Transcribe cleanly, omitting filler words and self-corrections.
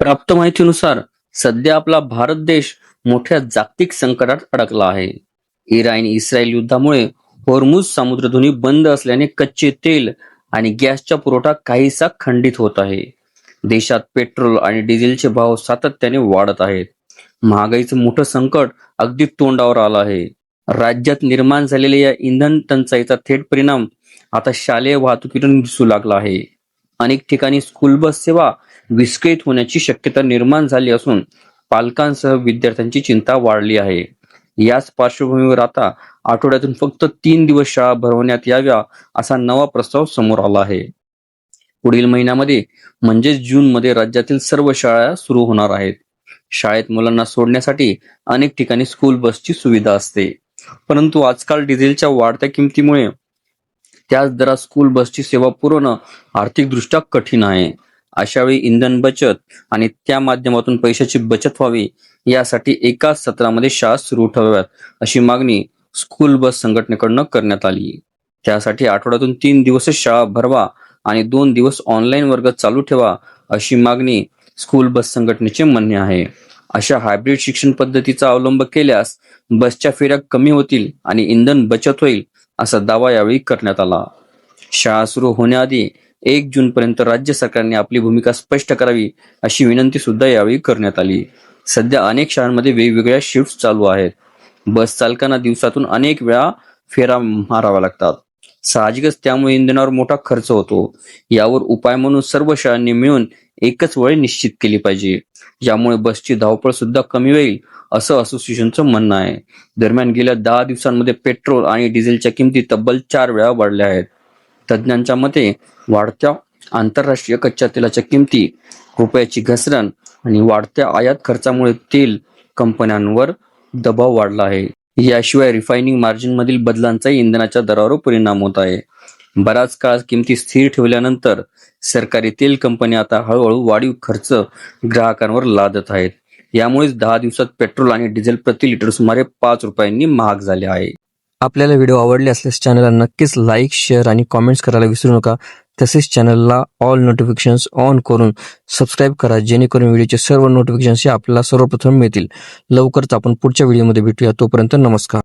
प्राप्त माहितीनुसार सध्या आपला भारत देश मोठ्या जागतिक संकटात अडकला आहे. इराण इस्रायल युद्धामुळे होर्मुझ सामुद्रधुनी बंद असल्याने कच्चे तेल आणि गॅसचा पुरवठा काहीसा खंडित होत आहे. देशात पेट्रोल आणि डिझेलचे भाव सातत्याने वाढत आहेत. महागाईचं मोठं संकट अगदी तोंडावर आलं आहे. राज्यात निर्माण झालेल्या या इंधन टंचाईचा थेट परिणाम आता शालेय वाहतुकीतून दिसू लागला आहे. अनेक ठिकाणी स्कूल बस सेवा विस्कळीत होण्याची शक्यता निर्माण झाली असून पालकांसह विद्यार्थ्यांची चिंता वाढली आहे. याच पार्श्वभूमीवर आता आठवड्यातून फक्त 3 दिवस शाळा भरवण्यात याव्या असा नवा प्रस्ताव समोर आला आहे. पुढील महिन्यामध्ये म्हणजेच जून मध्ये राज्यातील सर्व शाळा सुरू होणार आहेत. शाळेत मुलांना सोडण्यासाठी अनेक ठिकाणी स्कूल बसची सुविधा असते, परंतु आजकाल डिझेलच्या वाढत्या किमतीमुळे त्याच दरात स्कूल बसची सेवा पुरवणं आर्थिकदृष्ट्या कठीण आहे. अशावेळी इंधन बचत आणि त्या माध्यमातून पैशाची बचत व्हावी यासाठी एकाच सत्रामध्ये शाळा सुरू ठेवाव्यात अशी मागणी स्कूल बस संघटनेकडून करण्यात आली. त्यासाठी आठवड्यातून 3 दिवसच शाळा भरवा आणि 2 दिवस ऑनलाईन वर्ग चालू ठेवा अशी मागणी स्कूल बस संघटनेचे म्हणणे आहे. अशा हायब्रिड शिक्षण पद्धतीचा अवलंब केल्यास बसच्या फेऱ्या कमी होतील आणि इंधन बचत होईल असा दावा यावेळी करण्यात आला. शाळा सुरू होण्याआधी 1 जून पर्यंत राज्य सरकारने आपली भूमिका स्पष्ट करावी अशी विनंती सुद्धा यावेळी करण्यात आली. सध्या अनेक शाळांमध्ये वेगवेगळ्या शिफ्ट चालू आहेत. बस चालकांना दिवसातून अनेक वेळा फेरा माराव्या लागतात. साहजिकच त्यामुळे इंधनावर मोठा खर्च होतो. यावर उपाय म्हणून सर्व शाळांनी मिळून एकच वेळ निश्चित केली पाहिजे, ज्यामुळे बसची धावपळ सुद्धा कमी होईल असं असोसिएशनचं म्हणणं आहे. दरम्यान गेल्या 10 दिवसांमध्ये पेट्रोल आणि डिझेलच्या किमती तब्बल 4 वेळा वाढल्या आहेत. तज्ज्ञांच्या मते वाढत्या आंतरराष्ट्रीय कच्च्या तेलाच्या किमती, रुपयाची घसरण आणि वाढत्या आयात खर्चामुळे तेल कंपन्यांवर दबाव वाढला आहे. याशिवाय रिफायनिंग मार्जिन मधील बदलांचाही इंधनाच्या दरावर परिणाम होत आहे. बराच काळ किमती स्थिर ठेवल्यानंतर सरकारी तेल कंपन्या आता हळूहळू वाढीव खर्च ग्राहकांवर लादत आहेत. यामुळेच 10 दिवसात पेट्रोल आणि डिझेल प्रति लिटर सुमारे 5 रुपयांनी महाग झाले आहे. आपल्याला व्हिडिओ आवडले असल्यास चॅनलला नक्कीच लाईक, शेअर आणि कॉमेंट्स करायला विसरू नका. तसेच चॅनलला ऑल नोटिफिकेशन्स ऑन करून सबस्क्राईब करा, जेणेकरून व्हिडिओचे सर्व नोटिफिकेशन्स आपल्याला सर्वप्रथम मिळतील. लवकरच आपण पुढच्या व्हिडिओमध्ये भेटूया. तोपर्यंत नमस्कार.